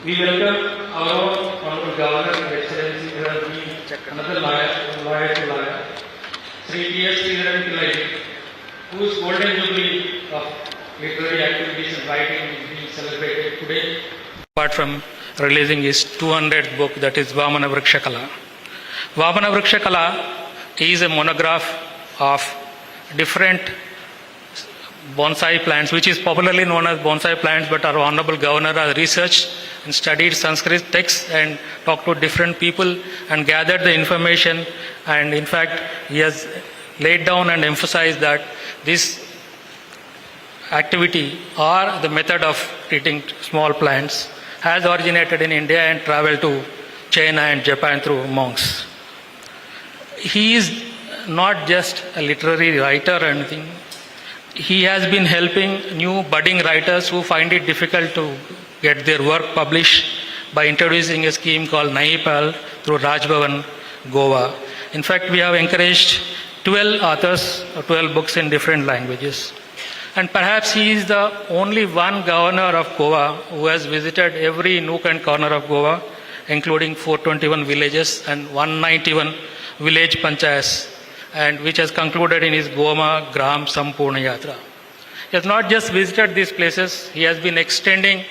We welcome our Honorable Governor and Excellency who has been another lawyer to lawyer, Sreedharan Pillai, whose golden jubilee of literary activities and writing is being celebrated today. Apart from releasing his 200th book, that is Vaman Vriksha. Vaman Vriksha is a monograph of different bonsai plants, which is popularly known as bonsai plants, but our Honorable Governor has researched and studied Sanskrit texts and talked to different people and gathered the information, and in fact he has laid down and emphasized that this activity or the method of treating small plants has originated in India and traveled to China and Japan through monks. He is not just a literary writer or anything. He has been helping new budding writers who find it difficult to get their work published by introducing a scheme called Naipal through Raj Bhavan, Goa. In fact, we have encouraged 12 authors, 12 books in different languages. And perhaps he is the only one governor of Goa who has visited every nook and corner of Goa, including 421 villages and 191 village panchayats, and which has concluded in his Goma Gram Sampurna Yatra. He has not just visited these places, he has been extending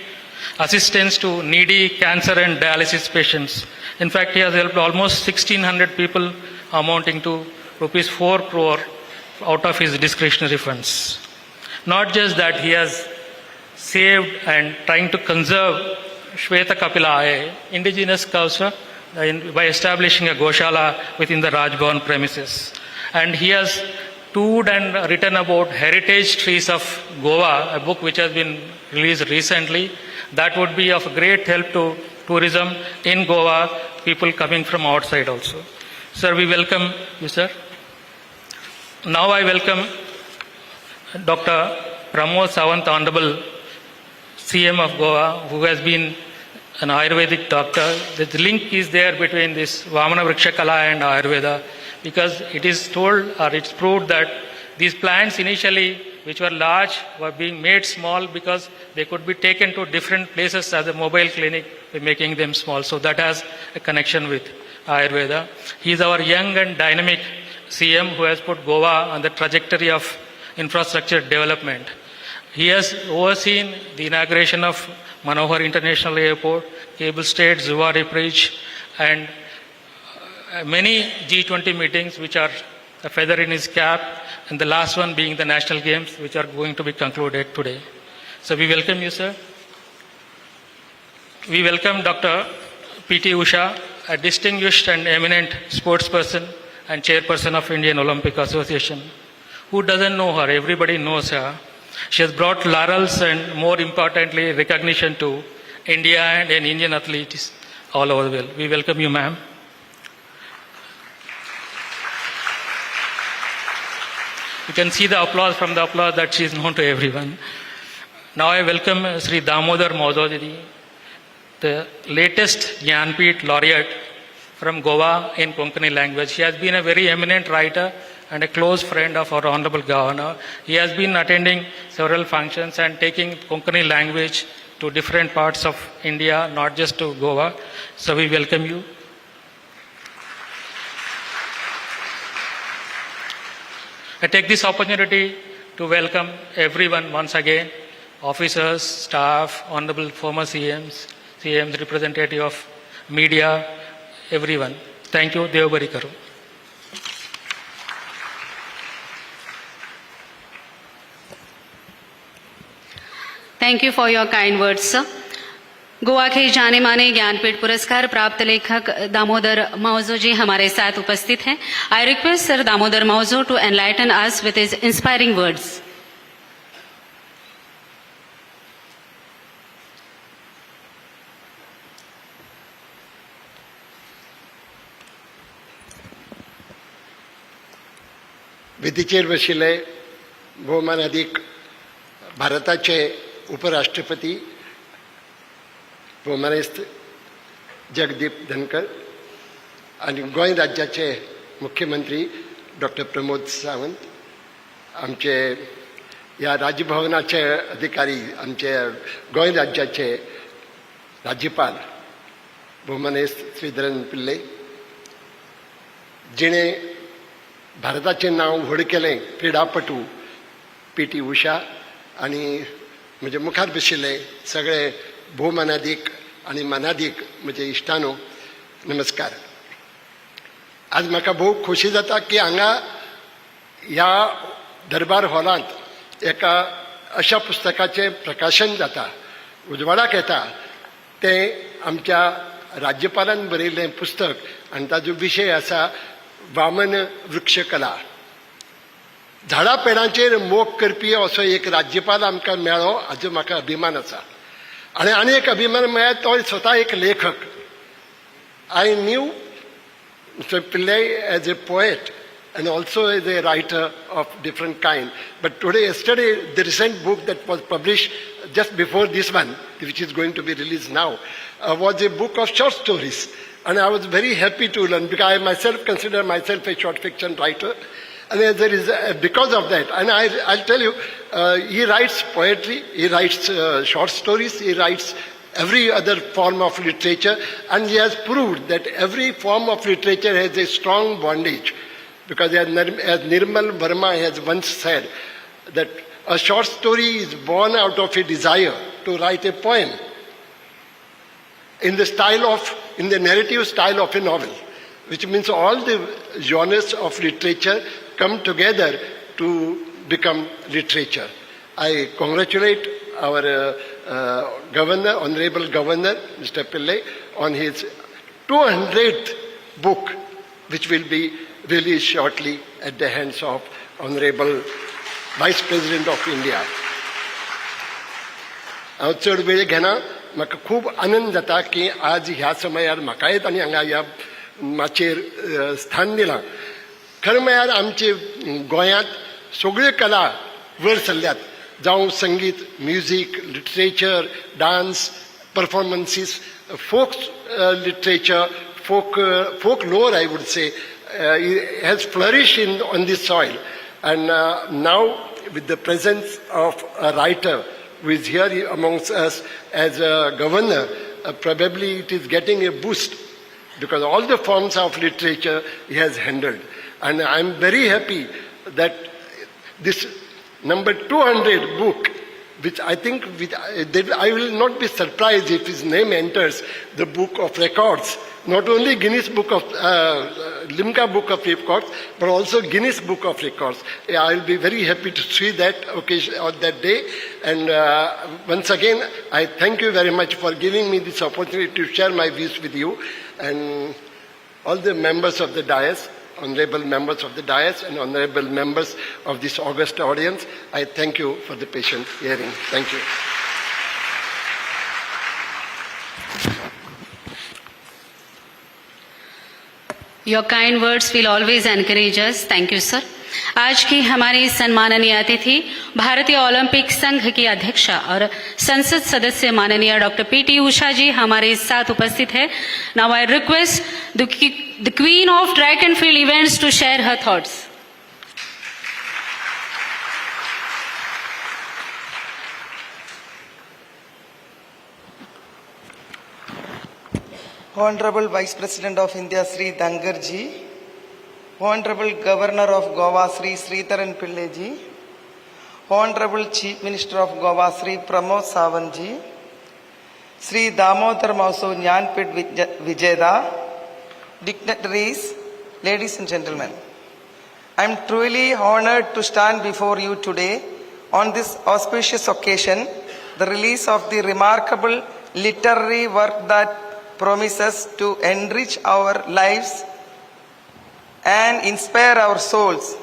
assistance to needy cancer and dialysis patients. In fact, he has helped almost 1,600 people, amounting to rupees 4 crore out of his discretionary funds. Not just that, he has saved and trying to conserve Shweta Kapila, an indigenous culture, by establishing a Goshala within the Raj Bhavan premises. And he has toured and written about heritage trees of Goa, a book which has been released recently. That would be of great help to tourism in Goa, people coming from outside also. Sir, we welcome you, sir. Now I welcome Dr. Pramod Sawant, Honorable CM of Goa, who has been an Ayurvedic doctor. The link is there between this Vamana Vriksha Kala and Ayurveda, because it is told or it's proved that these plants initially, which were large, were being made small because they could be taken to different places as a mobile clinic by making them small. So that has a connection with Ayurveda. He is our young and dynamic CM who has put Goa on the trajectory of infrastructure development. He has overseen the inauguration of Manohar International Airport, Cable Strait, Zuwari Bridge, and many G20 meetings which are a feather in his cap, and the last one being the National Games, which are going to be concluded today. So we welcome you, sir. We welcome Dr. P.T. Usha, a distinguished and eminent sportsperson and chairperson of Indian Olympic Association. Who doesn't know her? Everybody knows her. She has brought laurels and, more importantly, recognition to India and Indian athletes all over the world. We welcome you, ma'am. You can see the applause from the applause that she is known to everyone. Now I welcome Sri Damodar Maudodji, the latest Jnanpith laureate from Goa in Konkani language. He has been a very eminent writer and a close friend of our Honorable Governor. He has been attending several functions and taking Konkani language to different parts of India, not just to Goa. So we welcome you. I take this opportunity to welcome everyone once again, officers, staff, honorable former CMs, representative of media, everyone. Thank you. Dev Bari Karo. Thank you for your kind words, sir. Goa के जाने माने ज्ञानपीठ पुरस्कार प्राप्त लेखक दामोदर माउजो जी हमारे साथ उपस्थित हैं. I request Sir Damodar Mauzo to enlighten us with his inspiring words. वेदिचेर बशिल्ले भोवमान अधिक भारताचे उपराष्ट्रपती भोवमानिस्त जगदीप धनकर आणि गोंय राज्याचे मुख्यमंत्री डॉक्टर प्रमोद सावंत, आमचे ह्या राजभवनाचे अधिकारी, आमचे गोंय राज्याचे राज्यपाल वमन श्रीधरन पिल्लय, जिणे भारताचे नाव व्हड केलें क्रीडापटू PT उषा आणि म्हणजे मुखार बशिल्ले सगळे भोवमनादीक आणि मनादीक म्हणजे इश्टानो नमस्कार. आज म्हाका भोव खोशी जाता की हांगा ह्या दरबार हॉलांत एका अशा पुस्तकाचें प्रकाशन जाता, उजवाडाक येता, तें आमच्या राज्यपालान बरयल्लें पुस्तक आनी ताजो विशय आसा वामन वृक्ष कला. झाडां पेडांचेर मोग करपी असो एक राज्यपाल आमकां मेळ्ळो हाजो म्हाका अभिमान आसा. आनी एक अभिमान म्हळ्यार तो स्वता एक लेखक. आय new Mr. Pillai as a poet and also as a writer of different kind. But yesterday, the recent book that was published just before this one, which is going to be released now, was a book of short stories. And I was very happy to learn, because I myself consider myself a short fiction writer. And there is, because of that, and I'll tell you, he writes poetry, he writes short stories, he writes every other form of literature, and he has proved that every form of literature has a strong bondage. Because as Nirmal Verma has once said, that a short story is born out of a desire to write a poem in the narrative style of a novel, which means all the genres of literature come together to become literature. I congratulate our governor, honorable governor, Mr. Pillai, on his 200th book, which will be released shortly at the hands of honorable Vice President of India. हांव चड वेळ घेना. म्हाका खूब आनंद जाता की आज ह्या समयार म्हाकाय तांणी हांगा ह्या माचेर स्थान दिलां. खरें म्हळ्यार आमचे गोंयांत सगळ्यो कला वयर सरल्यात, जावं संगीत, music, literature, dance, परफॉर्मन्सीस, folk literature, folk lore, I would say, has flourished on this soil. And now, with the presence of a writer who is here amongst us as a governor, probably it is getting a boost, because all the forms of literature he has handled. And I am very happy that this number 200 book, which I think I will not be surprised if his name enters the book of records, not only Guinness Book of Limca Book of Records, but also Guinness Book of Records. I will be very happy to see that occasion on that day. And once again, I thank you very much for giving me this opportunity to share my views with you and all the members of the dais. Honorable members of the dais and honorable members of this august audience, I thank you for the patient hearing. Thank you. Your kind words will always encourage us. Thank you, sir. आज की हमारी सम्माननीय अतिथि भारतीय Olympic संघ की अध्यक्षा और संसद सदस्य माननीय डॉक्टर PT उषा जी हमारे साथ उपस्थित है. Now I request the Queen of Track and Field Events to share her thoughts. Honorable Vice President of India, Shri Dangarji, Honorable Governor of Goa, Shri Sreedharan Pillai ji, Honorable Chief Minister of Goa, Shri Pramod Sawant ji, Shri Damodar Mauso Jnanpit Vijayda, dignitaries, ladies and gentlemen, I am truly honored to stand before you today on this auspicious occasion, the release of the remarkable literary work that promises to enrich our lives and inspire our souls.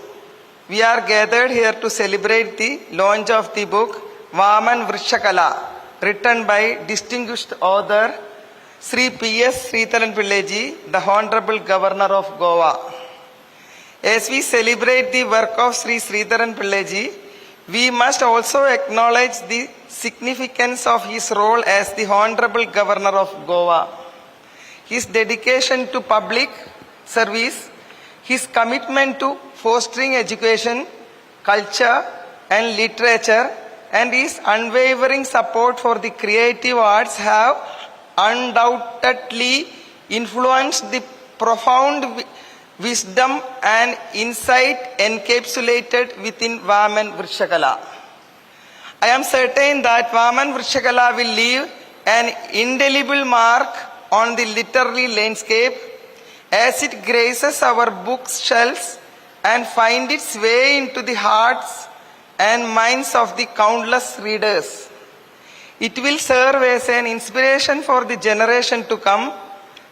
We are gathered here to celebrate the launch of the book Vaman Vriksha, written by distinguished author Shri P.S. Sreedharan Pillai ji, the Honorable Governor of Goa. As we celebrate the work of Shri Sreedharan Pillai ji, we must also acknowledge the significance of his role as the Honorable Governor of Goa. His dedication to public service, his commitment to fostering education, culture and literature, and his unwavering support for the creative arts have undoubtedly influenced the profound wisdom and insight encapsulated within Vaman Vrikshakala. I am certain that Vaman Vrikshakala will leave an indelible mark on the literary landscape as it graces our bookshelves and finds its way into the hearts and minds of the countless readers. It will serve as an inspiration for the generation to come,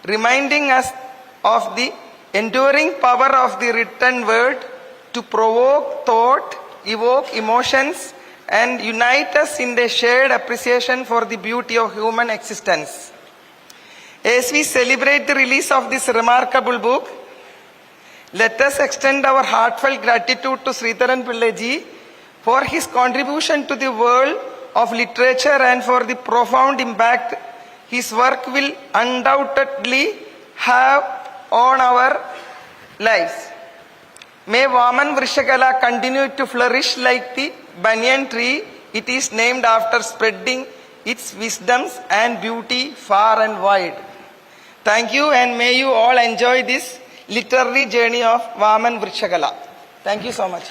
reminding us of the enduring power of the written word to provoke thought, evoke emotions, and unite us in a shared appreciation for the beauty of human existence. As we celebrate the release of this remarkable book, let us extend our heartfelt gratitude to Sreedharan Pillai ji for his contribution to the world of literature and for the profound impact his work will undoubtedly have on our lives. May Vaman Vrikshakala continue to flourish like the banyan tree it is named after, spreading its wisdoms and beauty far and wide. Thank you, and may you all enjoy this literary journey of Vaman Vrikshakala. Thank you so much.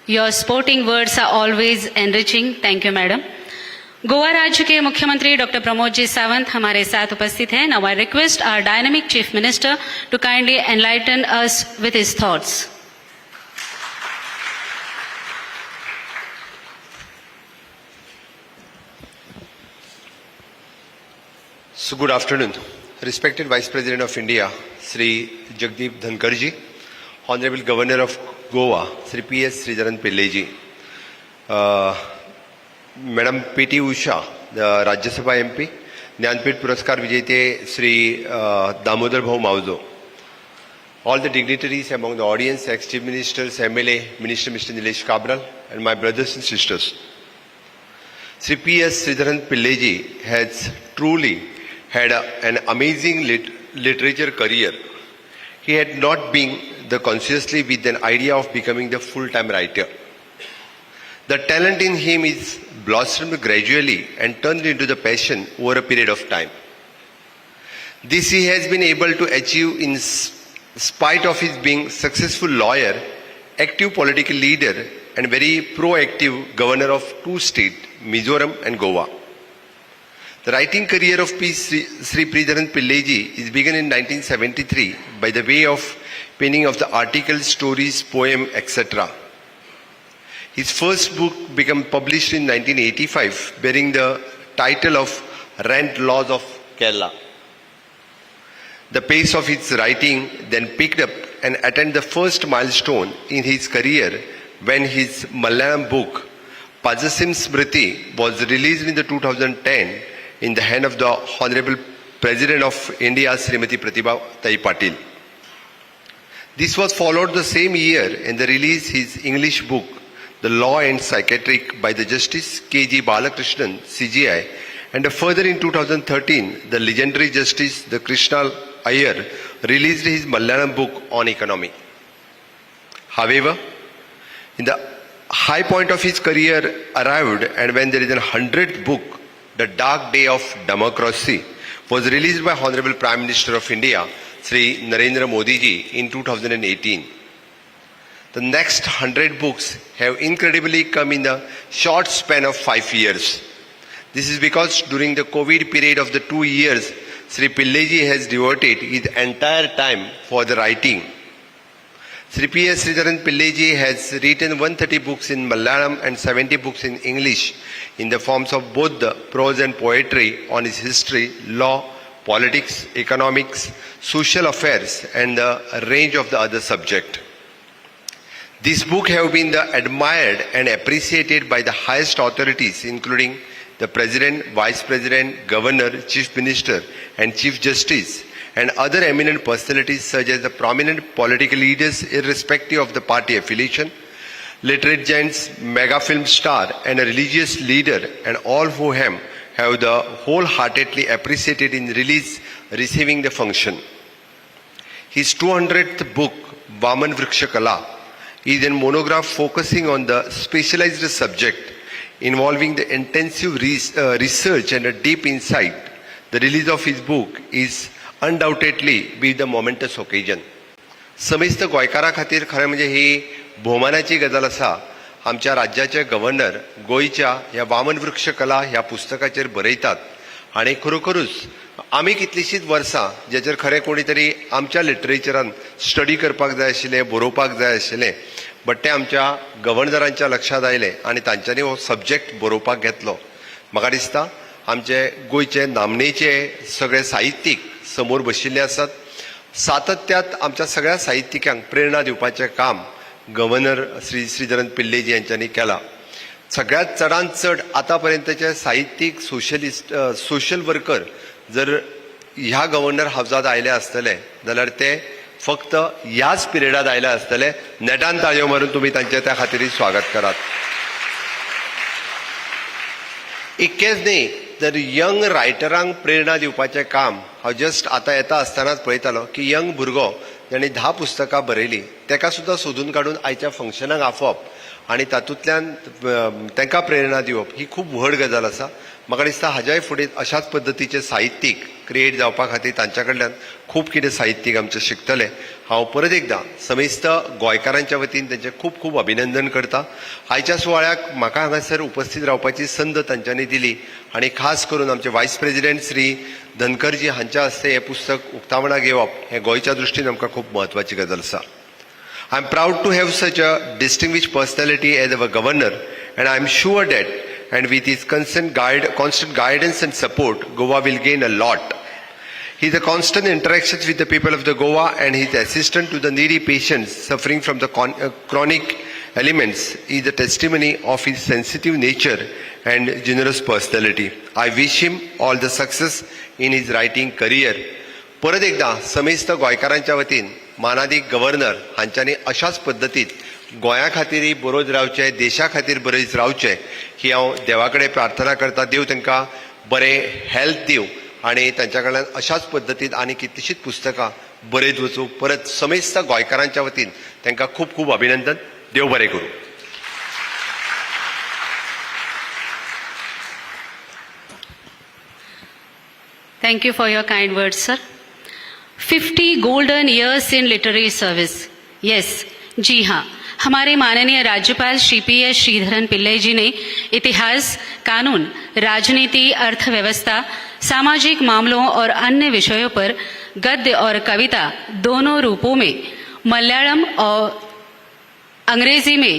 Your sporting words are always enriching. Thank you, madam. Goa राज्य के मुख्यमंत्री doctor Pramod ji Sawant हमारे साथ उपस्थित हैं. Now I request our dynamic chief minister to kindly enlighten us with his thoughts. So good afternoon. Respected Vice President of India, Shri Jagdeep Dhankarji, Honorable Governor of Goa, Shri P.S. Sreedharan Pillai ji, Madam P.T. Usha, the Rajya Sabha MP, Jnanpith Puraskar Vijayate Shri Damodar Bhau Mauzo, all the dignitaries among the audience, ex-chief ministers, MLA, Minister Mr. Nilesh Kabral, and my brothers and sisters. Shri P.S. Sreedharan Pillai ji has truly had an amazing literature career. He had not been consciously with an idea of becoming the full-time writer. The talent in him is blossomed gradually and turned into the passion over a period of time. This he has been able to achieve in spite of his being successful lawyer, active political leader, and very proactive governor of two states, Mizoram and Goa. The writing career of Shri Sreedharan Pillai ji is begun in 1973 by the way of penning of the articles, stories, poem, etc. His first book became published in 1985 bearing the title of Rent Laws of Kerala. The pace of his writing then picked up and attained the first milestone in his career when his Malayalam book Pajasim Smriti was released in the 2010 in the hand of the Honorable President of India, Srimati Pratibha Tai Patil. This was followed the same year in the release his English book, The Law and Psychiatric by the Justice K.G. Balakrishnan, CGI, and further in 2013, the legendary Justice the Krishna Iyer released his Malayalam book on economy. However, in the high point of his career arrived, and when there is a 100th book, The Dark Day of Democracy, was released by Honorable Prime Minister of India, Shri Narendra Modi ji, in 2018. The next 100 books have incredibly come in the short span of 5 years. This is because during the COVID period of the 2 years, Shri Pillai ji has devoted his entire time for the writing. Shri P.S. Sreedharan Pillai ji has written 130 books in Malayalam and 70 books in English in the forms of both the prose and poetry on his history, law, politics, economics, social affairs, and a range of the other subjects. This book have been admired and appreciated by the highest authorities, including the President, Vice President, Governor, Chief Minister, and Chief Justice, and other eminent personalities such as the prominent political leaders irrespective of the party affiliation, literate giants, mega film star, and a religious leader, and all who have the wholeheartedly appreciated in receiving the function. His 200th book, Vaman Vrikshakala, is a monograph focusing on the specialized subject involving the intensive research and a deep insight. The release of his book is undoubtedly be the momentous occasion. समिस्त गोंयकारां खातीर खरें म्हणजे ही भोवमानाची गजाल आसा. आमच्या राज्याचे governor गोंयच्या ह्या वामन वृक्ष कला ह्या पुस्तकाचेर बरयतात आनी खरोखरूच आमी कितलींशींच वर्सां जेचेर खरें कोणी तरी आमच्या लिटरेचरान स्टडी करपाक जाय आशिल्लें, बरोवपाक जाय आशिल्लें, बट तें आमच्या गव्हर्नरांच्या लक्षांत आयलें आनी तांच्यांनी हो सब्जेक्ट बरोवपाक घेतलो. म्हाका दिसता आमचे गोंयचे नामनेचे सगळे साहित्यीक समोर बशिल्ले आसात. सातत्यात आमच्या सगळ्या साहित्यिकांक प्रेरणा दिवपाचें काम गव्हर्नर श्री श्रीधरन पिल्लेजी यांच्यांनी केलां. सगळ्यात चडांत चड आतां पर्यंतचे साहित्यीक सोशल वर्कर जर ह्या गव्हर्नर हावजात आयले आसतले जाल्यार ते फक्त ह्याच पिरियडात आयले आसतले. नेटान ताळयो मारून तुमी तांचे त्या खातीर स्वागत करात. इतकेंच न्ही तर यंग रायटरांक प्रेरणा दिवपाचें काम हांव जस्ट आतां येता आसतनाच पळयतालो की यंग भुरगो जाणी 10 पुस्तकां बरयलीं ताका सुद्दां सोदून काडून आयच्या फंक्शनाक आफोवप आनी तातूंतल्यान तांकां प्रेरणा दिवप ही खूब व्हड गजाल आसा. म्हाका दिसता हाज्याय फुडें अशाच पद्दतीचे साहित्यीक क्रिएट जावपा खातीर तांच्या कडल्यान खूब कितें साहित्यीक आमचें शिकतले. हांव परत एकदां समेस्त गोंयकारांच्या वतीन तांचें खूब खूब अभिनंदन करता. आयच्या सुवाळ्याक म्हाका हांगासर उपस्थित रावपाची संद तांच्यांनी दिली आनी खास करून आमचे वायस प्रेसिडेंट श्री धनकरजी हांच्या हस्ते हें पुस्तक उक्तावणाक येवप हें गोंयच्या दृश्टीन आमकां खूब म्हत्वाची गजाल आसा. I am proud to have such a distinguished personality as our governor and I am sure that and with his constant guidance and support, Goa will gain a lot. His constant interactions with the people of the Goa and his assistance to the needy patients suffering from the chronic ailments is a testimony of his sensitive nature and generous personality. I wish him all the success in his writing career. परत एकदा समेस्त गोंयकारांच्या वतीन मानादीक governor हांच्यांनी अशाच पद्दतीत गोंया खातीरय बरोच रावचे, देशा खातीर बरेच रावचे ही हांव देवा कडेन प्रार्थना करता. देव तांकां बरें हेल्थ दिवं आनी तांच्या कडल्यान अशाच पद्दतीन आनी कितलींशींच पुस्तकां बरयत वचूं. परत समेस्त गोंयकारांच्या वतीन तांकां खूब खूब अभिनंदन. देव बरें करूं. Thank you for your kind words, sir. 50 golden years in literary service. Yes, जी हाँ, हमारे माननीय राज्यपाल श्री P.S. श्रीधरन पिल्लई जी ने इतिहास, कानून, राजनीति, अर्थव्यवस्था, सामाजिक मामलों और अन्य विषयों पर गद्य और कविता दोनों रूपों में मलयालम और अंग्रेजी में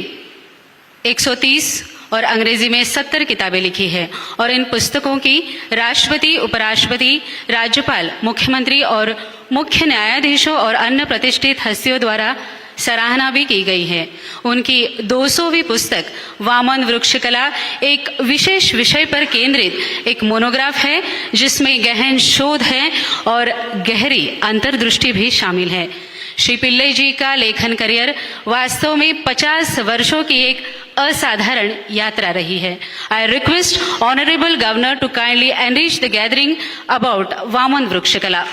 130 और अंग्रेजी में 70 किताबें लिखी है और इन पुस्तकों की राष्ट्रपति, उपराष्ट्रपति, राज्यपाल, मुख्यमंत्री और मुख्य न्यायाधीशों और अन्य प्रतिष्ठित हस्तियों द्वारा सराहना भी की गई है. उनकी 200वीं पुस्तक वामन वृक्ष कला एक विशेष विषय पर केंद्रित एक मोनोग्राफ है जिसमें गहन शोध है और गहरी अंतर्दृष्टि भी शामिल है. श्री पिल्लई जी का लेखन करियर वास्तव में 50 वर्षों की एक असाधारण यात्रा रही है. I request honourable governor to kindly enrich the gathering about Vaman vriksha kala.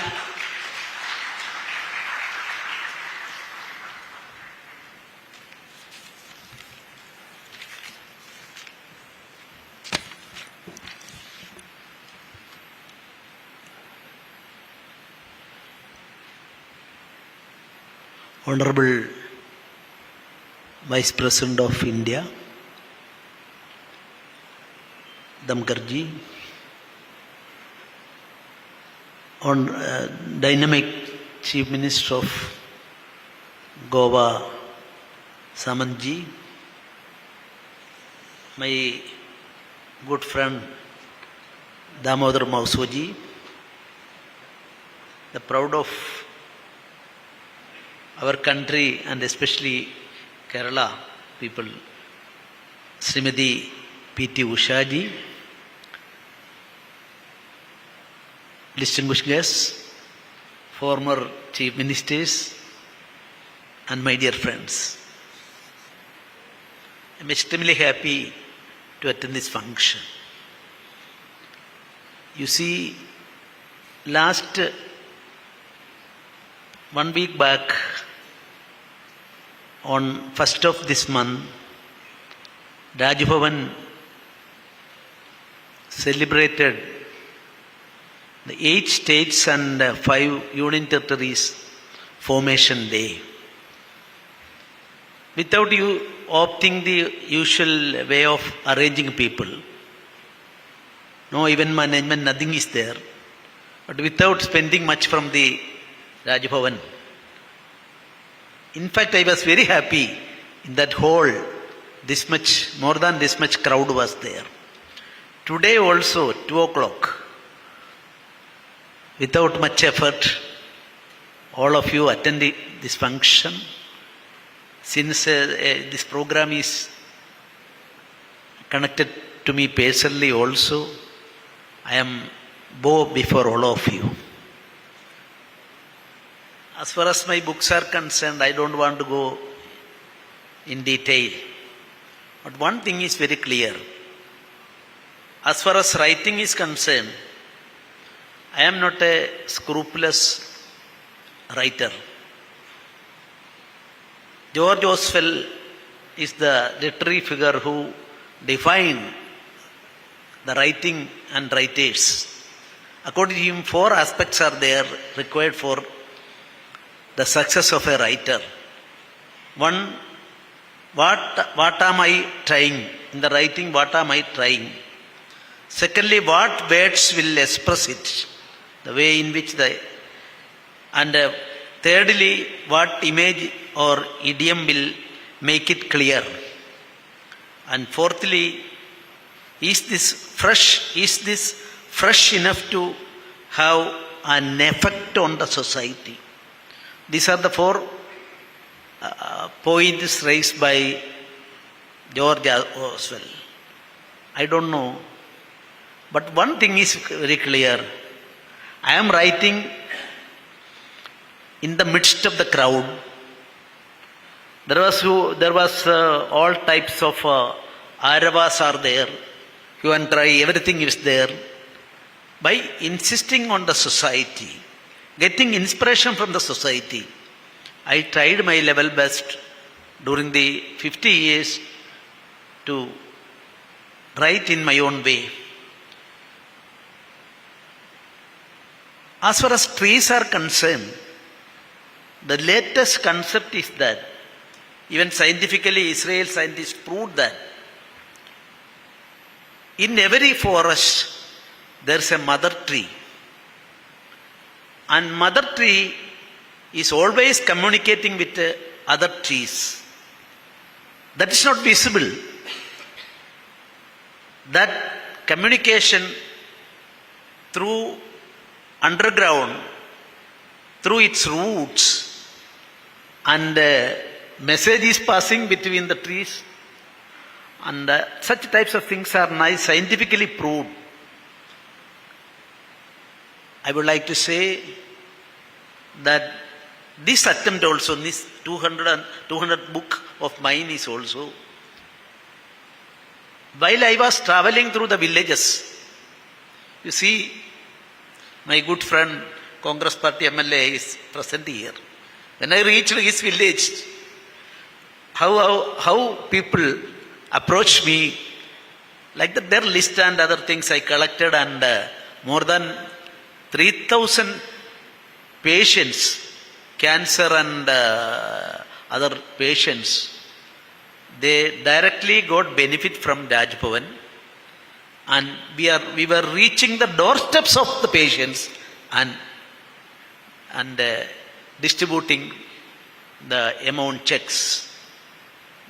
Honorable Vice President of India, Damkarji, on dynamic Chief Minister of Goa, Samanji, my good friend Damodar Mausoji, the proud of our country and especially Kerala people, Srimati P.T. Usha ji, distinguished guests, former chief ministers, and my dear friends. I am extremely happy to attend this function. You see, last 1 week back, on 1st of this month, Raj Bhavan celebrated the 8 states and 5 union territories formation day. Without you opting the usual way of arranging people, no event management, nothing is there. But without spending much from the Raj Bhavan. In fact, I was very happy in that hall, this much, more than this much crowd was there. Today also, 2 o'clock, without much effort, all of you attended this function. Since this program is connected to me personally also, I am bow before all of you. As far as my books are concerned, I don't want to go in detail. But one thing is very clear. As far as writing is concerned, I am not a scrupulous writer. George Oswell is the literary figure who defined the writing and writers. According to him, 4 aspects are there required for the success of a writer. One, what am I trying? In the writing, what am I trying? Secondly, what words will express it? The way in which and thirdly, what image or idiom will make it clear? And fourthly, is this fresh enough to have an effect on the society? These are the 4 points raised by George Oswell. I don't know. But one thing is very clear. I am writing in the midst of the crowd. There was all types of aravas are there. You and cry, everything is there. By insisting on the society, getting inspiration from the society, I tried my level best during the 50 years to write in my own way. As far as trees are concerned, the latest concept is that, even scientifically, Israel scientists proved that in every forest there is a mother tree. And mother tree is always communicating with other trees. That is not visible. That communication through underground, through its roots, and message is passing between the trees, and such types of things are nice, scientifically proved. I would like to say that this attempt also, this 200 book of mine is also, while I was traveling through the villages, you see, my good friend, Congress Party MLA is present here. When I reached his village, how people approached me, like that, their list and other things I collected, and more than 3,000 patients, cancer and other patients, they directly got benefit from Raj Bhavan. And we were reaching the doorsteps of the patients and distributing the amount checks.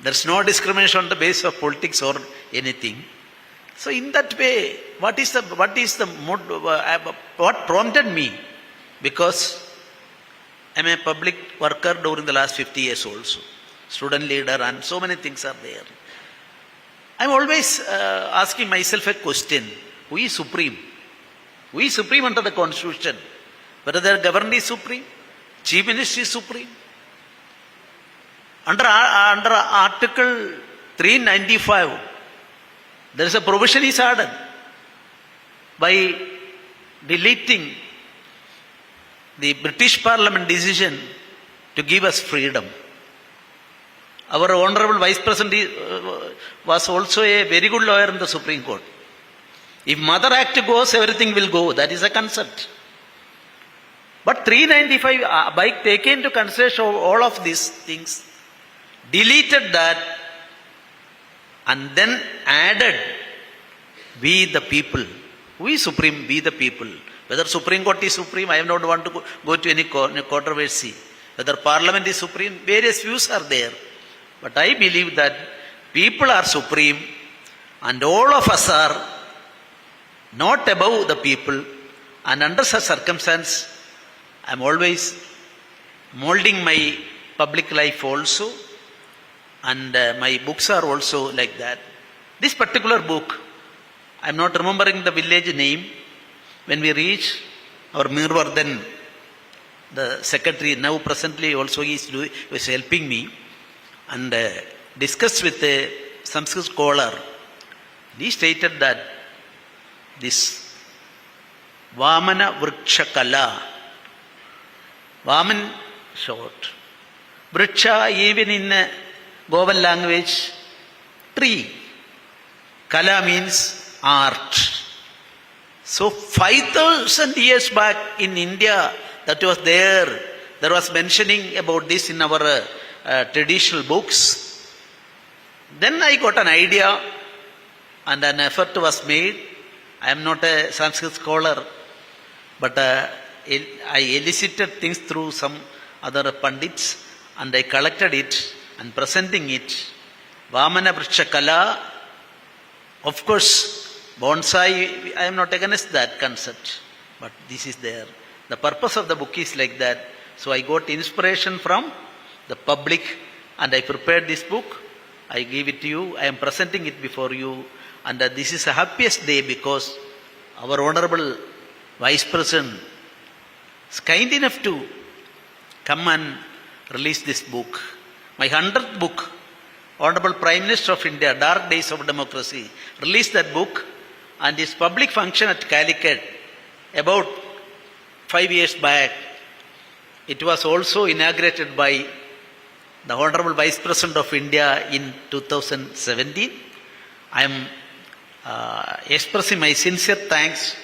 There's no discrimination on the basis of politics or anything. So in that way, what prompted me? Because I'm a public worker during the last 50 years also, student leader, and so many things are there. I'm always asking myself a question. Who is supreme? Who is supreme under the constitution? Whether the government is supreme, chief minister is supreme. Under Article 395, there is a provision is added by deleting the British Parliament decision to give us freedom. Our Honorable Vice President was also a very good lawyer in the Supreme Court. If Mother Act goes, everything will go. That is a concept. But 395, by taking into consideration all of these things, deleted that and then added we the people. Who is supreme? We the people. Whether Supreme Court is supreme, I don't want to go to any controversy. Whether Parliament is supreme, various views are there. But I believe that people are supreme and all of us are not above the people, and under such circumstance, I am always molding my public life also, and my books are also like that. This particular book, I am not remembering the village name. When we reach our Mirvardhan, the secretary, now presently also he is helping me, and discussed with a Sanskrit scholar. He stated that this Vamana Vriksha Kala, Vaman short, Vriksha even in Govan language, tree, Kala means art. So 5,000 years back in India, that was there was mentioning about this in our traditional books. Then I got an idea and an effort was made. I am not a Sanskrit scholar, but I elicited things through some other pandits and I collected it and presenting it. Vamana Vriksha Kala, of course, bonsai, I am not against that concept, but this is there. The purpose of the book is like that. So I got inspiration from the public and I prepared this book. I gave it to you. I am presenting it before you. And this is the happiest day because our Honorable Vice President is kind enough to come and release this book. My 100th book, Honorable Prime Minister of India, Dark Days of Democracy, released that book, and his public function at Calicut about 5 years back. It was also inaugurated by the Honorable Vice President of India in 2017. I am expressing my sincere thanks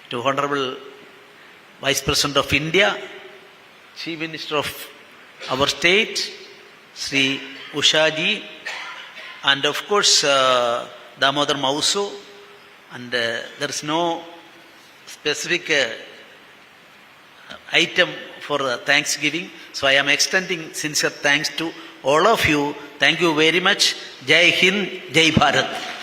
to Honorable Vice President of India, Chief Minister of our state, Shri Ushaji, and of course Damodar Mauso, and there is no specific item for Thanksgiving, so I am extending sincere thanks to all of you. Thank you very much. Jai Hind, Jai Bharat.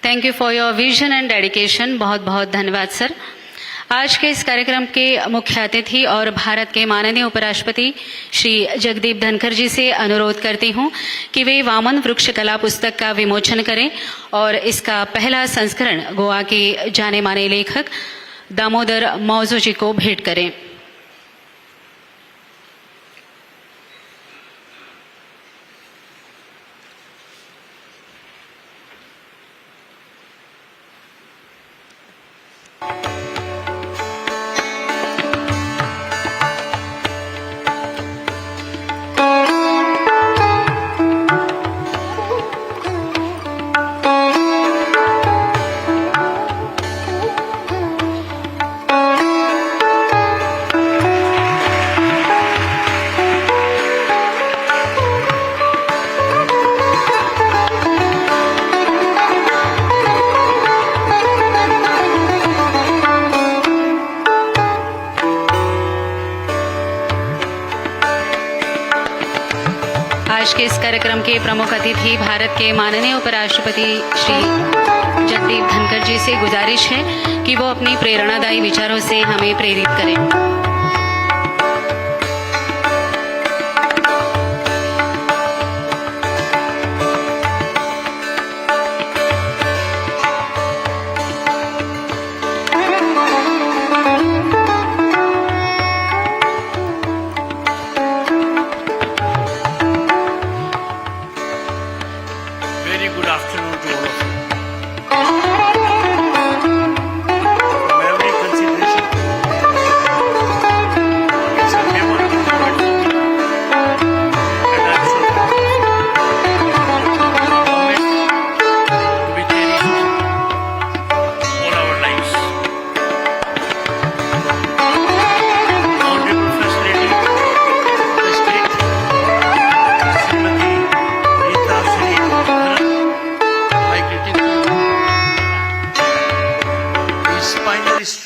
Thank you for your vision and dedication. बहुत बहुत धन्यवाद sir. आज के इस कार्यक्रम के मुख्य अतिथि और भारत के माननीय उपराष्ट्रपति श्री जगदीप धनखड़ जी से अनुरोध करती हूं कि वे वामन वृक्ष कला पुस्तक का विमोचन करें और इसका पहला संस्करण गोवा के जाने माने लेखक दामोदर मौजो जी को भेंट करें. आज के इस कार्यक्रम के प्रमुख अतिथि भारत के माननीय उपराष्ट्रपति श्री जगदीप धनखड़ जी से गुजारिश है कि वो अपनी प्रेरणादायी विचारों से हमें प्रेरित करें.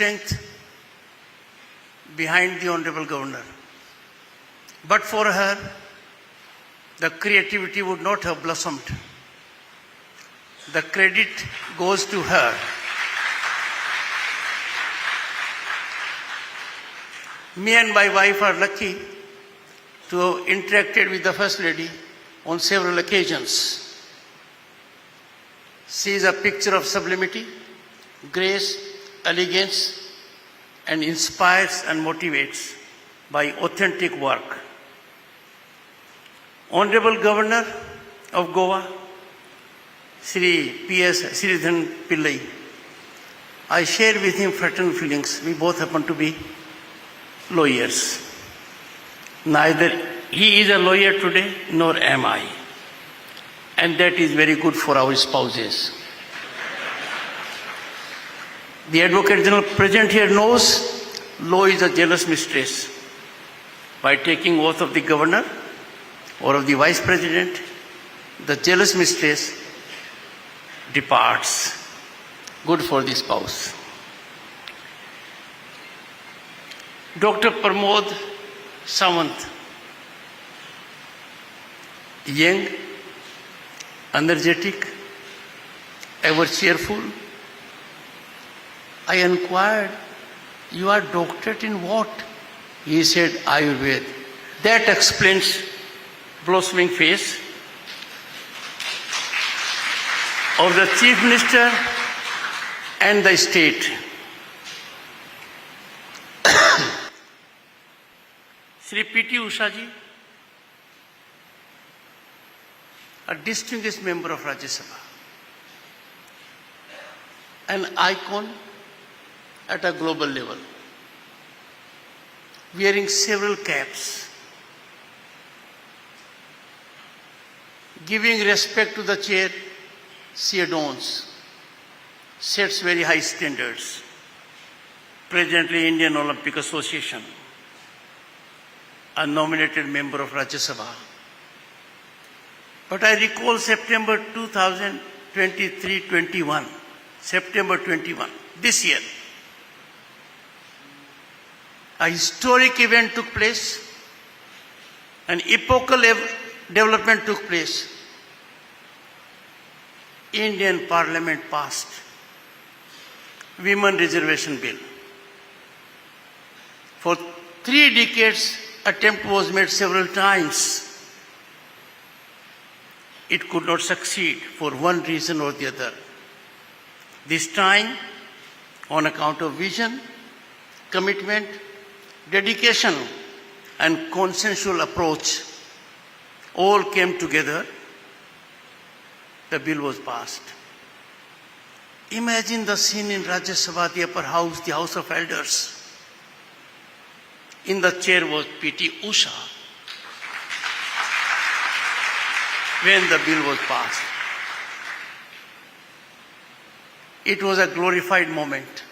strength behind the Honorable Governor. But for her, the creativity would not have blossomed. The credit goes to her. Me and my wife are lucky to have interacted with the First Lady on several occasions. She is a picture of sublimity, grace, elegance, and inspires and motivates by authentic work. Honorable Governor of Goa, Shri P.S. Sreedharan Pillai, I share with him fraternal feelings. We both happen to be lawyers. Neither he is a lawyer today, nor am I. And that is very good for our spouses. The Advocate General present here knows law is a jealous mistress. By taking oath of the Governor or of the Vice President, the jealous mistress departs. Good for the spouse. Dr. Pramod Sawant, young, energetic, ever cheerful. I inquired, you are doctorate in what? He said, Ayurveda. That explains blossoming face of the Chief Minister and the state. Shri P.T. Usha ji, a distinguished member of Rajya Sabha, an icon at a global level, wearing several caps, giving respect to the chair she adorns, sets very high standards. Presently Indian Olympic Association, a nominated member of Rajya Sabha. But I recall September 2023-21, September 21, this year. A historic event took place, an epochal development took place. Indian Parliament passed Women Reservation Bill. For 3 decades, attempt was made several times. It could not succeed for one reason or the other. This time, on account of vision, commitment, dedication, and consensual approach, all came together. The bill was passed. Imagine the scene in Rajya Sabha, the upper house, the House of Elders. In the chair was P.T. Usha when the bill was passed. It was a glorified moment.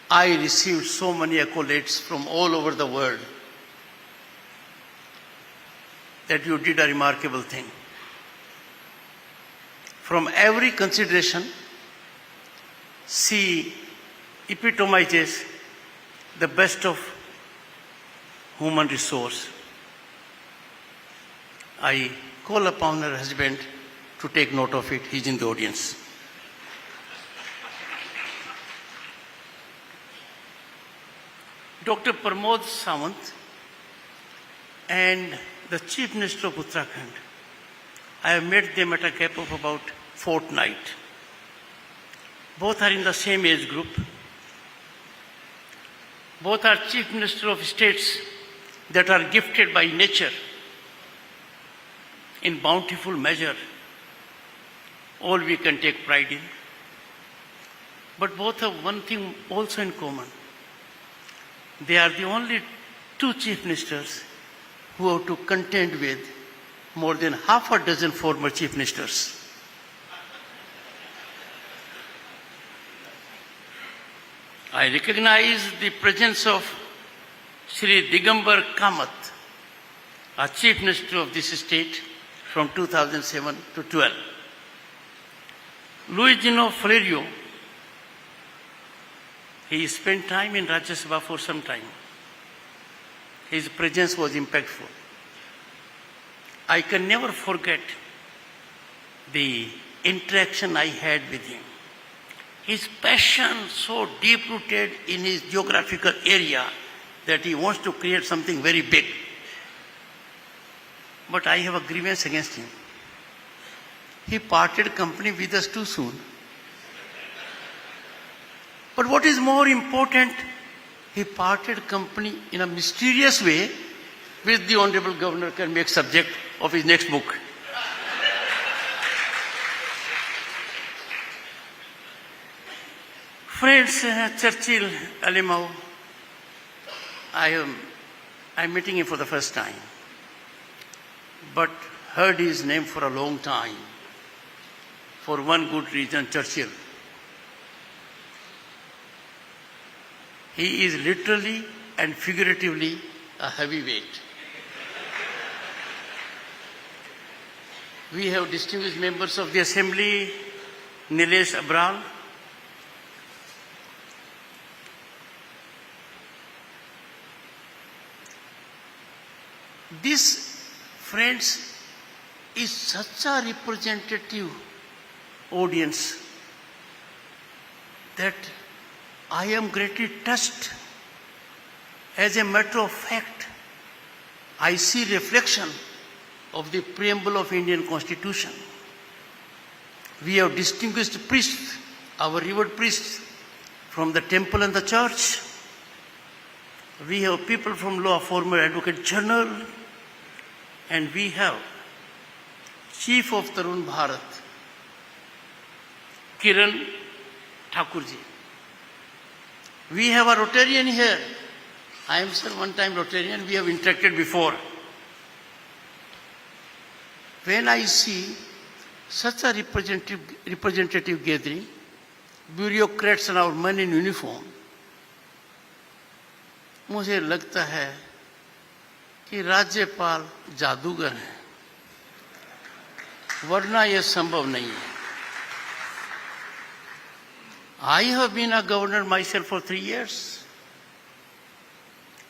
I received so many accolades from all over the world that you did a remarkable thing. From every consideration, she epitomizes the best of human resource. I call upon her husband to take note of it. He's in the audience. Dr. Pramod Sawant and the Chief Minister of Uttarakhand, I have met them at a gap of about fortnight. Both are in the same age group. Both are Chief Minister of states that are gifted by nature in bountiful measure. All we can take pride in. But both have one thing also in common. They are the only 2 chief ministers who have to contend with more than half a dozen former chief ministers. I recognize the presence of Shri Digambar Kamath, a chief minister of this state from 2007 to 12. Luigino Florio, He spent time in Rajya Sabha for some time. His presence was impactful. I can never forget the interaction I had with him. His passion so deep-rooted in his geographical area that he wants to create something very big. But I have a grievance against him. He parted company with us too soon. But what is more important, he parted company in a mysterious way, which the Honorable Governor can make subject of his next book. Friends, Churchill, Alimau, I'm meeting him for the first time, but heard his name for a long time. For one good reason, Churchill. He is literally and figuratively a heavyweight. We have distinguished members of the Assembly, Nilesh Abral, this, friends, is such a representative audience that I am greatly touched. As a matter of fact, I see reflection of the preamble of Indian Constitution. We have distinguished priests, our revered priests, from the temple and the church. We have people from law, former Advocate General, and we have Chief of Tarun Bharat, Kiran Thakurji. We have a Rotarian here. I am, sir, one time Rotarian. We have interacted before. When I see such a representative gathering, bureaucrats and our men in uniform, मुझे लगता है कि राज्यपाल जादूगर हैं, वरना यह संभव नहीं है. I have been a governor myself for 3 years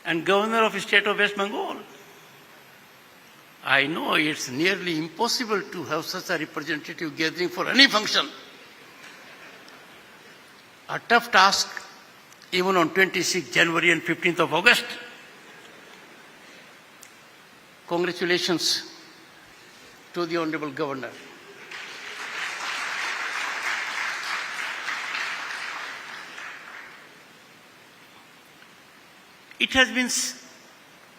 and governor of the state of West Bengal. I know it's nearly impossible to have such a representative gathering for any function. A tough task, even on 26th January and 15th of August. Congratulations to the Honorable Governor. It has been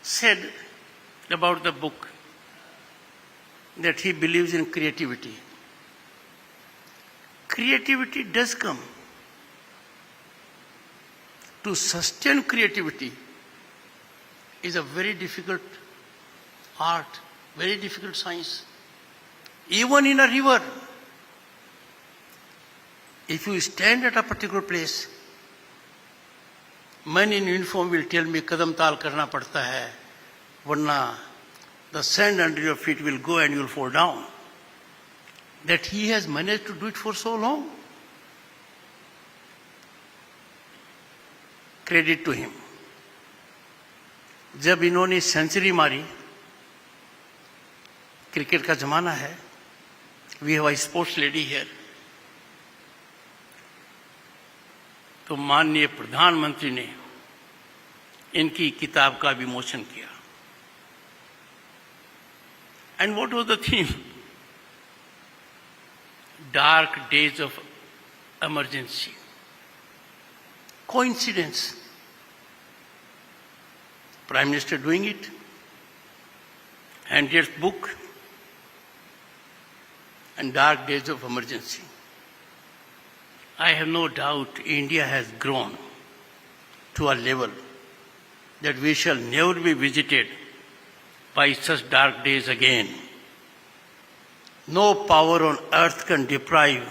said about the book that he believes in creativity. Creativity does come. To sustain creativity is a very difficult art, very difficult science. Even in a river, if you stand at a particular place, men in uniform will tell me, kadam tal karna padta hai, varna the sand under your feet will go and you will fall down. That he has managed to do it for so long. Credit to him. जब इन्होंने century मारी, cricket का जमाना है, we have a sports lady here, तो माननीय प्रधानमंत्री ने इनकी किताब का विमोचन किया. And what was the theme? Dark days of emergency. Coincidence. Prime Minister doing it, and yet book, and dark days of emergency. I have no doubt India has grown to a level that we shall never be visited by such dark days again. No power on earth can deprive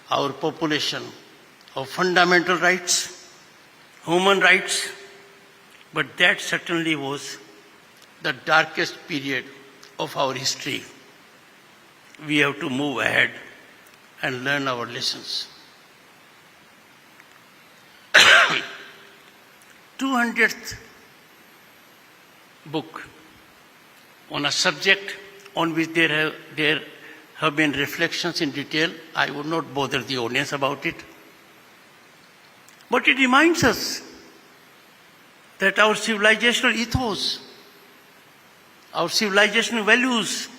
our population of fundamental rights, human rights, but that certainly was the darkest period of our history. We have to move ahead and learn our lessons. 200th book on a subject on which there have been reflections in detail. I would not bother the audience about it. But it reminds us that our civilizational ethos, our civilizational values,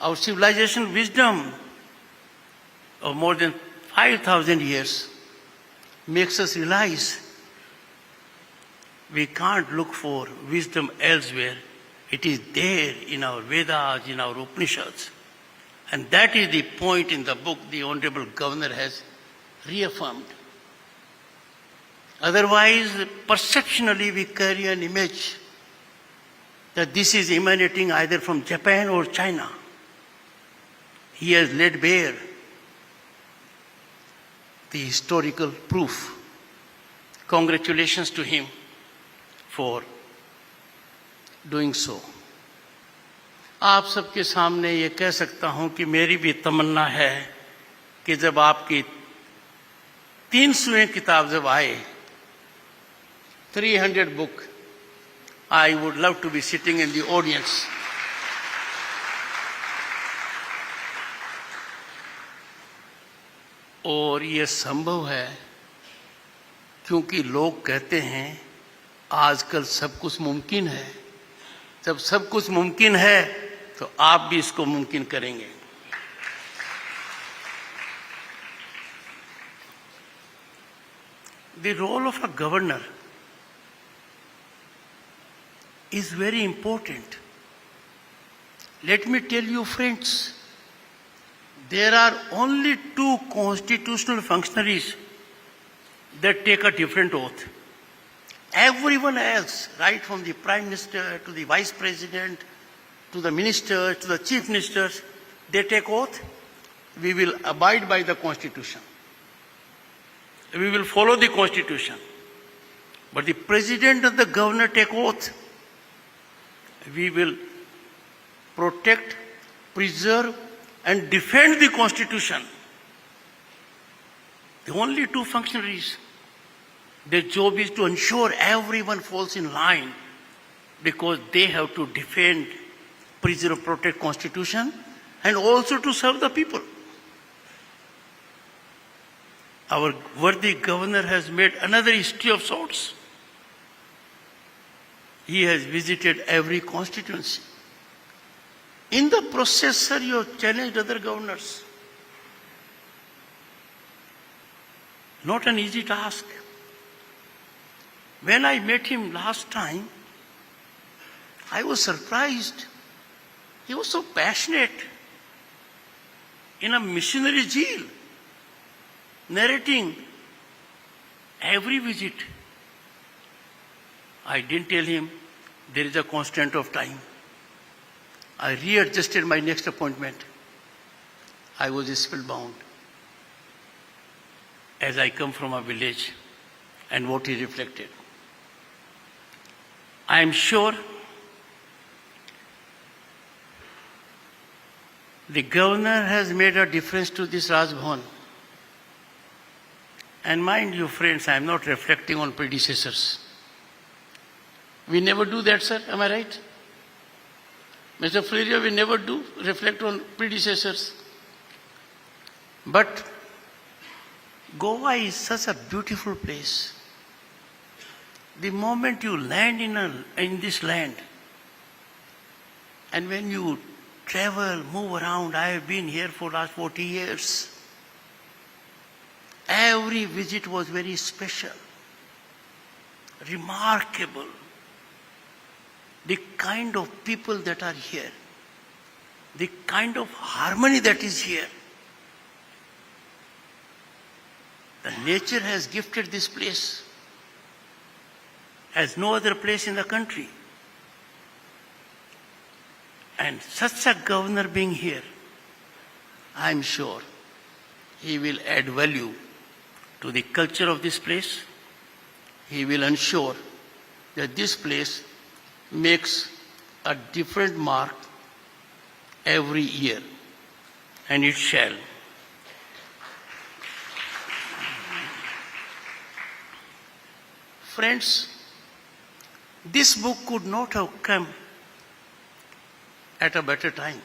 our civilizational wisdom of more than 5,000 years makes us realize we can't look for wisdom elsewhere. It is there in our Vedas, in our Upanishads. And that is the point in the book the Honorable Governor has reaffirmed. Otherwise, perceptionally, we carry an image that this is emanating either from Japan or China. He has laid bare the historical proof. Congratulations to him for doing so. आप सबके सामने ये कह सकता हूं कि मेरी भी तमन्ना है कि जब आपकी 300वीं किताब जब आए, 300 book, I would love to be sitting in the audience. और ये संभव है क्योंकि लोग कहते हैं आजकल सब कुछ मुमकिन है. जब सब कुछ मुमकिन है तो आप भी इसको मुमकिन करेंगे. The role of a governor is very important. Let me tell you, friends, there are only 2 constitutional functionaries that take a different oath. Everyone else, right from the Prime Minister to the Vice President, to the Ministers, to the Chief Ministers, they take oath. We will abide by the Constitution. We will follow the Constitution. But the President and the Governor take oath. We will protect, preserve, and defend the Constitution. The only 2 functionaries. Their job is to ensure everyone falls in line because they have to defend, preserve, protect Constitution and also to serve the people. Our worthy governor has made another history of sorts. He has visited every constituency. In the process, sir, you have challenged other governors. Not an easy task. When I met him last time, I was surprised. He was so passionate in a missionary zeal, narrating every visit. I didn't tell him there is a constraint of time. I readjusted my next appointment. I was spellbound as I come from a village and what he reflected. I am sure the governor has made a difference to this Raj Bhavan. And mind you, friends, I am not reflecting on predecessors. We never do that, sir. Am I right? Mr. Freeria, we never do reflect on predecessors. But Goa is such a beautiful place. The moment you land in this land, and when you travel, move around, I have been here for last 40 years. Every visit was very special, remarkable. The kind of people that are here, the kind of harmony that is here. The nature has gifted this place as no other place in the country. And such a governor being here, I am sure he will add value to the culture of this place. He will ensure that this place makes a different mark every year, and it shall. Friends, this book could not have come at a better time.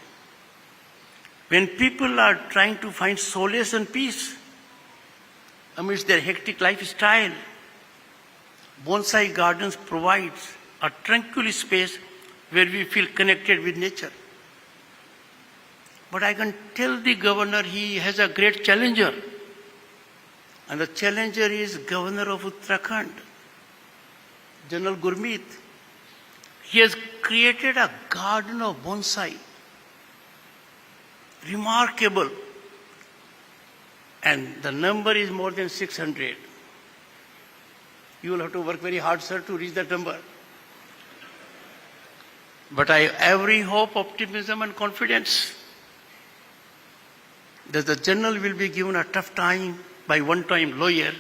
When people are trying to find solace and peace amidst their hectic lifestyle, bonsai gardens provides a tranquil space where we feel connected with nature. But I can tell the governor he has a great challenger. And the challenger is Governor of Uttarakhand, General Gurmeet. He has created a garden of bonsai. Remarkable. And the number is more than 600. You will have to work very hard, sir, to reach that number. But I have every hope, optimism and confidence that the general will be given a tough time by one-time lawyer,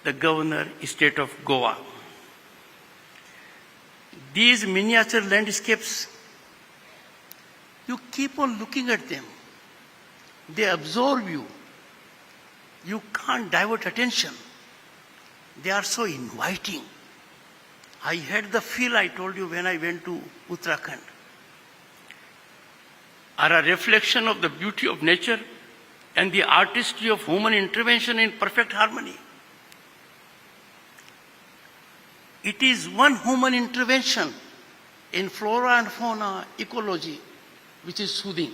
the governor, state of Goa. These miniature landscapes, you keep on looking at them. They absorb you. You can't divert attention. They are so inviting. I had the feel I told you when I went to Uttarakhand. Are a reflection of the beauty of nature and the artistry of human intervention in perfect harmony. It is one human intervention in flora and fauna ecology which is soothing.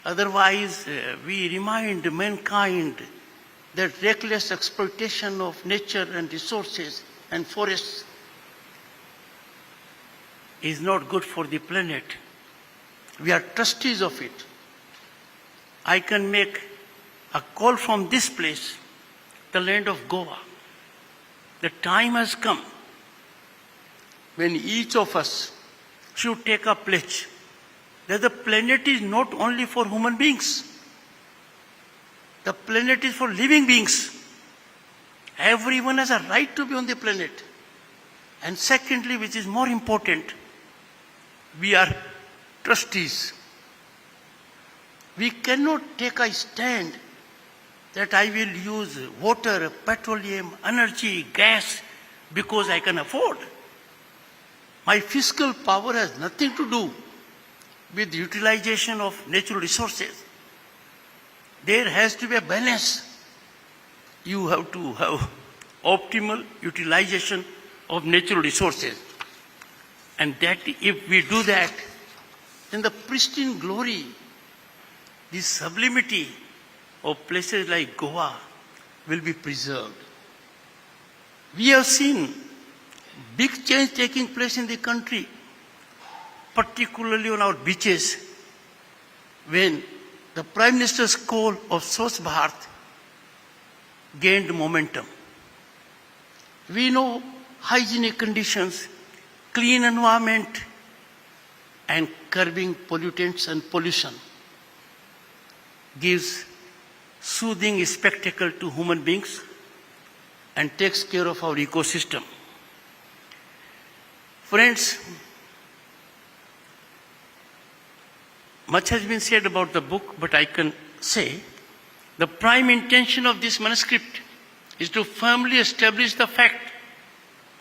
Otherwise, we remind mankind that reckless exploitation of nature and resources and forests is not good for the planet. We are trustees of it. I can make a call from this place, the land of Goa. The time has come when each of us should take a pledge that the planet is not only for human beings. The planet is for living beings. Everyone has a right to be on the planet. And secondly, which is more important, we are trustees. We cannot take a stand that I will use water, petroleum, energy, gas because I can afford. My fiscal power has nothing to do with utilization of natural resources. There has to be a balance. You have to have optimal utilization of natural resources. And that if we do that, then the pristine glory, the sublimity of places like Goa will be preserved. We have seen big change taking place in the country, particularly on our beaches, when the Prime Minister's call of Swachh Bharat gained momentum. We know hygienic conditions, clean environment, and curbing pollutants and pollution gives soothing spectacle to human beings and takes care of our ecosystem. Friends, much has been said about the book, but I can say the prime intention of this manuscript is to firmly establish the fact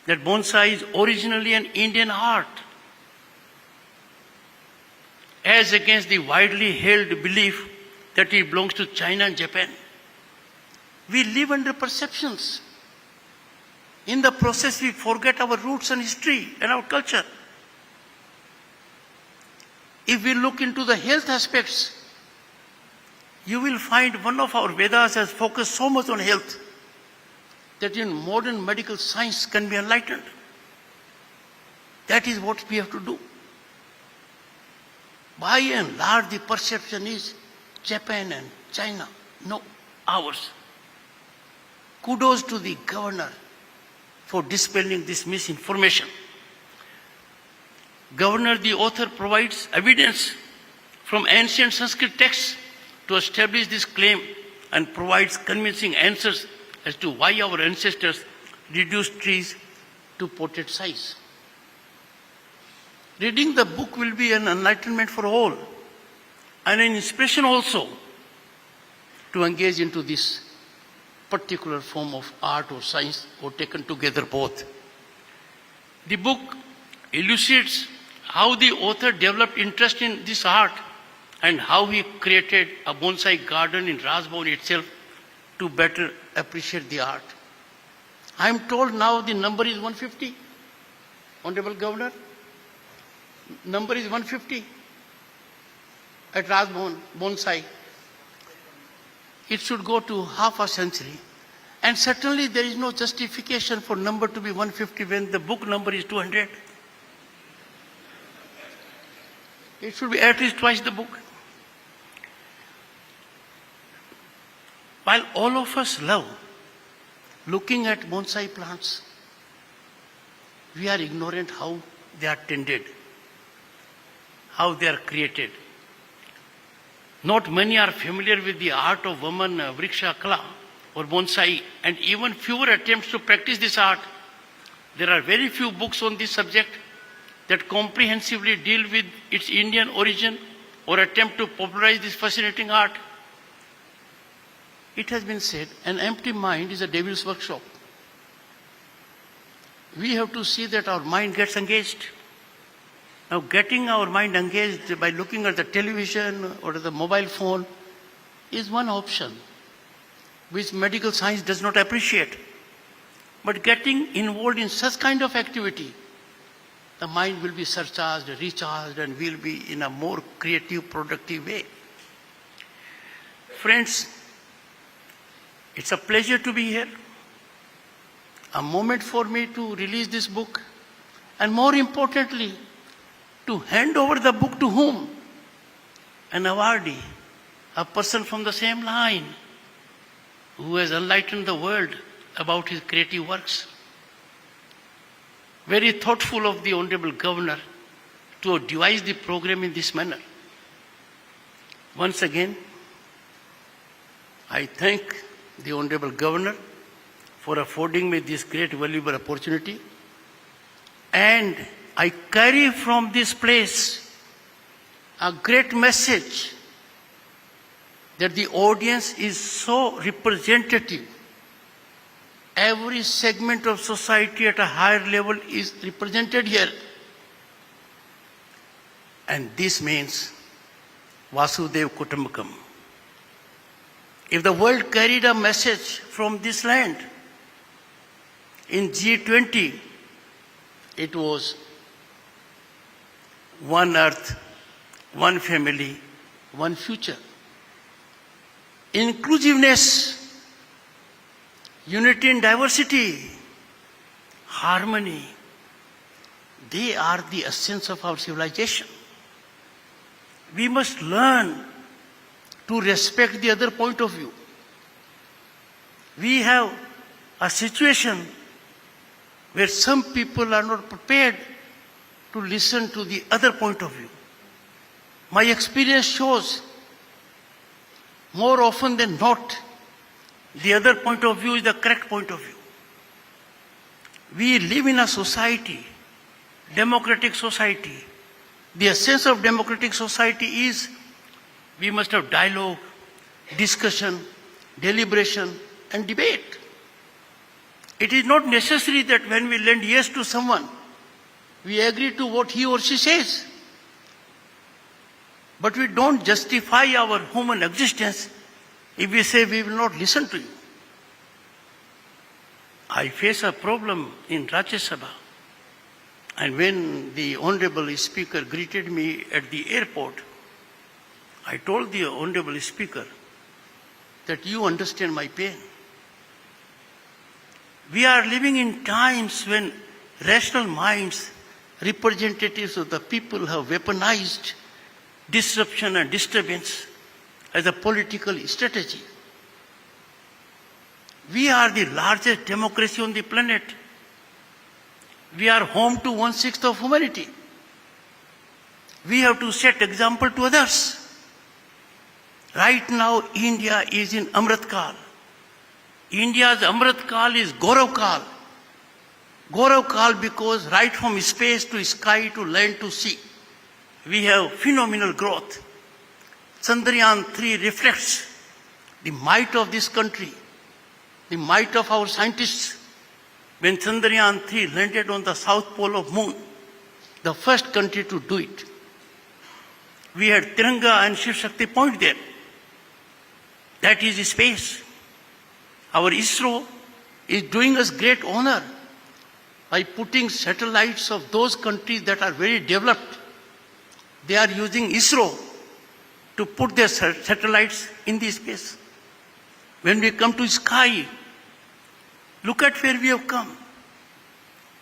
that bonsai is originally an Indian art, as against the widely held belief that it belongs to China and Japan. We live under perceptions. In the process, we forget our roots and history and our culture. If we look into the health aspects, you will find one of our Vedas has focused so much on health that in modern medical science can be enlightened. That is what we have to do. By and large, the perception is Japan and China. No, ours. Kudos to the governor for dispelling this misinformation. Governor, the author, provides evidence from ancient Sanskrit texts to establish this claim and provides convincing answers as to why our ancestors reduced trees to potted size. Reading the book will be an enlightenment for all and an inspiration also to engage into this. particular form of art or science or taken together both. The book elucidates how the author developed interest in this art and how he created a bonsai garden in Rajbhavan itself to better appreciate the art. I am told now the number is 150. Honorable Governor, number is 150 at Rajbhavan, bonsai. It should go to half a century. And certainly there is no justification for number to be 150 when the book number is 200. It should be at least twice the book. While all of us love looking at bonsai plants, we are ignorant how they are tended, how they are created. Not many are familiar with the art of Vaman, Vriksha or bonsai, and even fewer attempts to practice this art. There are very few books on this subject that comprehensively deal with its Indian origin or attempt to popularize this fascinating art. It has been said, an empty mind is a devil's workshop. We have to see that our mind gets engaged. Now, getting our mind engaged by looking at the television or the mobile phone is one option, which medical science does not appreciate. But getting involved in such kind of activity, the mind will be surcharged, recharged, and will be in a more creative, productive way. Friends, it's a pleasure to be here. A moment for me to release this book, and more importantly, to hand over the book to whom? An awardee, a person from the same line, who has enlightened the world about his creative works. Very thoughtful of the Honorable Governor to devise the program in this manner. Once again, I thank the Honorable Governor for affording me this great valuable opportunity, and I carry from this place a great message that the audience is so representative. Every segment of society at a higher level is represented here. And this means Vasudev Kutumbakam. If the world carried a message from this land, in G20, it was one earth, one family, one future. Inclusiveness, unity in diversity, harmony, they are the essence of our civilization. We must learn to respect the other point of view. We have a situation where some people are not prepared to listen to the other point of view. My experience shows more often than not, the other point of view is the correct point of view. We live in a society, democratic society. The essence of democratic society is we must have dialogue, discussion, deliberation, and debate. It is not necessary that when we lend yes to someone, we agree to what he or she says. But we don't justify our human existence if we say we will not listen to you. I face a problem in Rajya Sabha. And when the Honorable Speaker greeted me at the airport, I told the Honorable Speaker that you understand my pain. We are living in times when rational minds, representatives of the people, have weaponized disruption and disturbance as a political strategy. We are the largest democracy on the planet. We are home to 1/6 of humanity. We have to set example to others. Right now, India is in Amrit Kal. India's Amrit Kal is Gaurav Kal. Gaurav Kal because right from space to sky to land to sea, we have phenomenal growth. Chandrayaan 3 reflects the might of this country. the might of our scientists. When Chandrayaan 3 landed on the south pole of moon, the first country to do it. We had Tiranga and Shiv Shakti Point there. That is space. Our ISRO is doing us great honor by putting satellites of those countries that are very developed. They are using ISRO to put their satellites in the space. When we come to sky, look at where we have come.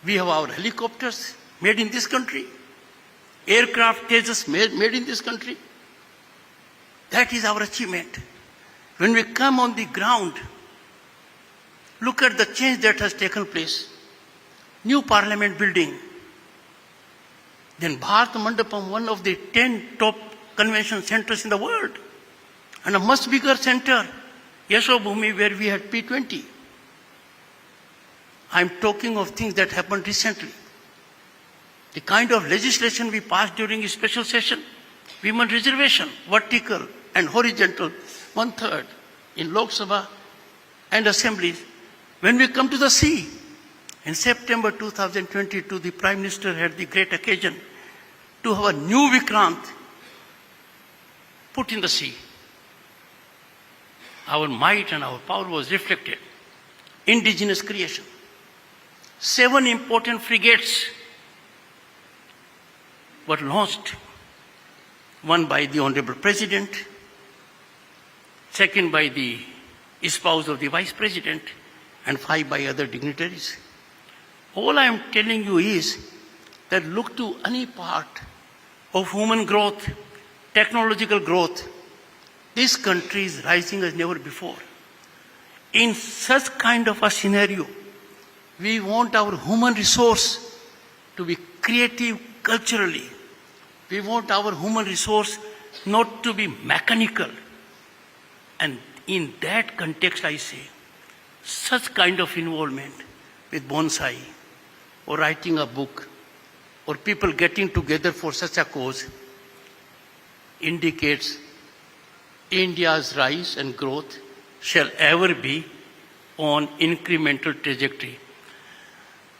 We have our helicopters made in this country, aircraft Tejas made in this country. That is our achievement. When we come on the ground, look at the change that has taken place. New parliament building. Then Bharat Mandapam, one of the 10 top convention centers in the world. And a much bigger center, Yashobhumi, where we had P20. I'm talking of things that happened recently. The kind of legislation we passed during a special session, women reservation, vertical and horizontal, 1/3 in Lok Sabha and assemblies. When we come to the sea, in September 2022, the Prime Minister had the great occasion to have a new Vikrant put in the sea. Our might and our power was reflected. Indigenous creation. 7 important frigates were launched. One by the Honorable President, second by the spouse of the Vice President, and 5 by other dignitaries. All I am telling you is that look to any part of human growth, technological growth. This country is rising as never before. In such kind of a scenario, we want our human resource to be creative culturally. We want our human resource not to be mechanical. And in that context, I say, such kind of involvement with bonsai, or writing a book, or people getting together for such a cause, indicates India's rise and growth shall ever be on incremental trajectory.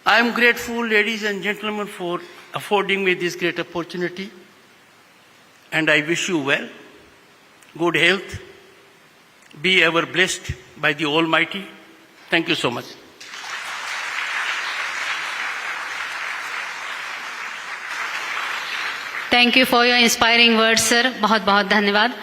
I am grateful, ladies and gentlemen, for affording me this great opportunity, and I wish you well, good health, be ever blessed by the Almighty. Thank you so much. Thank you for your inspiring words, sir. बहुत बहुत धन्यवाद.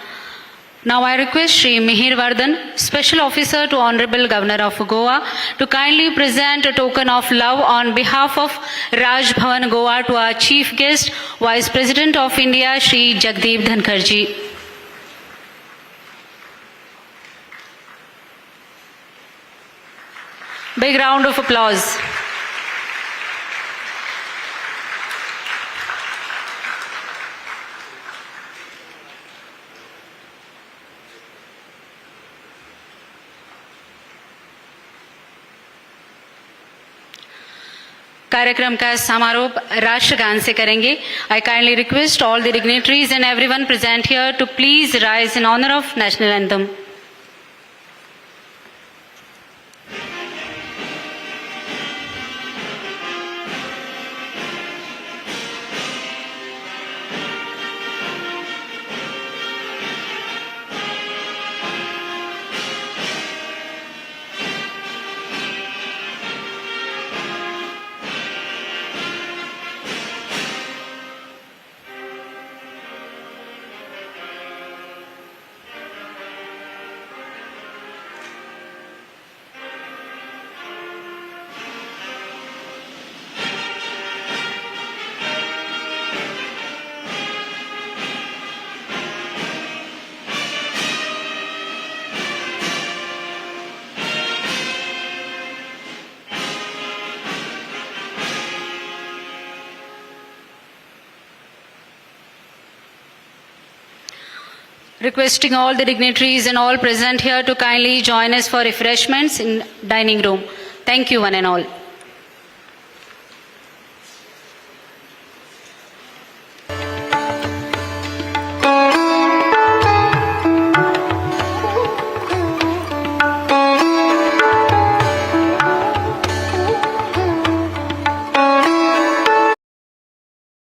Now I request Shri Mihir Vardhan, Special Officer to Honorable Governor of Goa, to kindly present a token of love on behalf of Raj Bhavan Goa to our Chief Guest, Vice President of India, Shri Jagdeep Dhankar ji. Big round of applause. कार्यक्रम का समारोह राष्ट्रगान से करेंगे. I kindly request all the dignitaries and everyone present here to please rise in honor of national anthem. Requesting all the dignitaries and all present here to kindly join us for refreshments in dining room. Thank you one and all.